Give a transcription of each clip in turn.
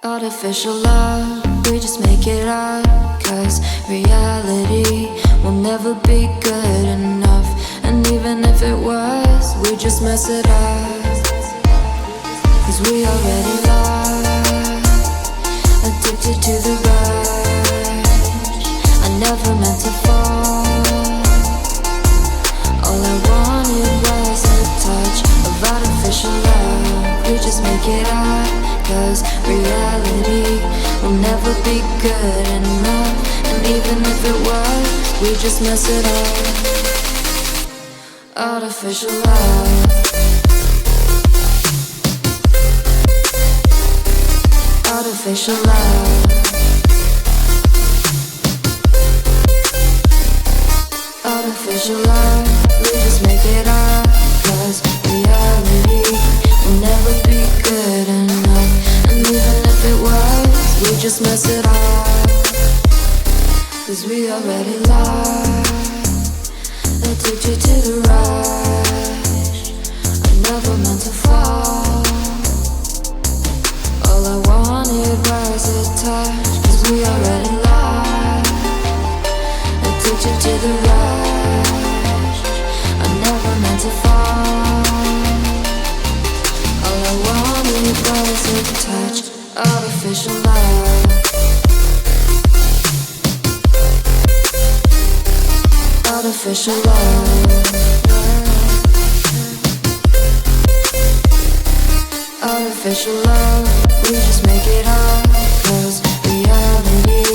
Artificial love, we just make it up, 'cause reality will never be good enough. And even if it was, we just mess it up, 'cause we already lost, addicted to the rush. I never meant to fall. All I wanted was a touch of artificial love. We just make it up, 'cause reality will never be good enough. And even if it was, we just mess it up. Artificial love. Artificial love. Artificial love. We just make it up, 'cause reality will never be good enough. And even if it was, we just mess it up, 'cause we already lost, addicted to the rush. I never meant to fall. All I wanted was a touch, 'cause we already lost, addicted to the rush. I never meant to fall. All I wanted was a touch. Artificial love. Artificial love. Artificial love. We just make it up, 'cause reality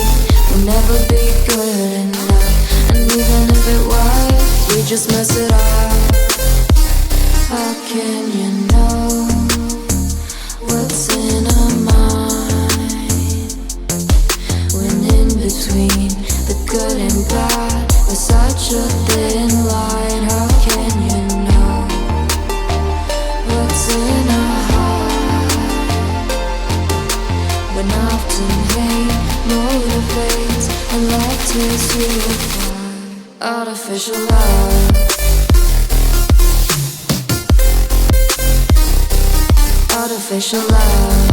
will never be good enough. And even if it was, we just mess it up. How can you know what's in our mind, when in between the good and bad there's such a thin line? How can you know what's in our heart, when often hate motivates and love tears you apart? Artificial love. Artificial love.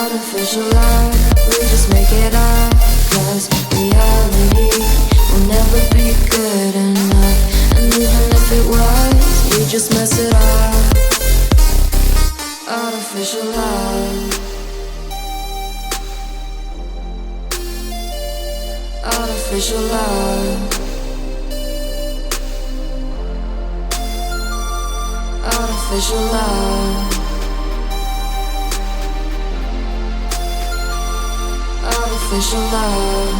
Artificial love. We just make it up, 'cause reality will never be good enough. And even if it was, we just mess it up. Artificial love. Artificial love. Artificial love. Artificial love.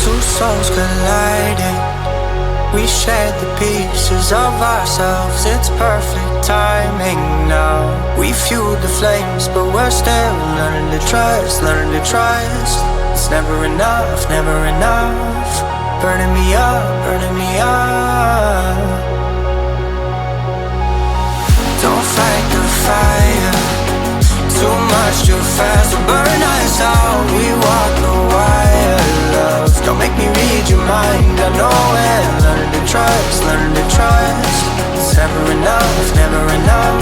Two souls colliding. We shared the pieces of ourselves. It's perfect timing now. We fueled the flames, but we're still learning to trust, learning to trust. It's never enough, never enough. Burning me up, burning me up. Don't fight the fire, too much too fast will burn us out. We walk the wire, love. Don't make me read your mind, I know it. Learning to trust, learning to trust. It's never enough, never enough.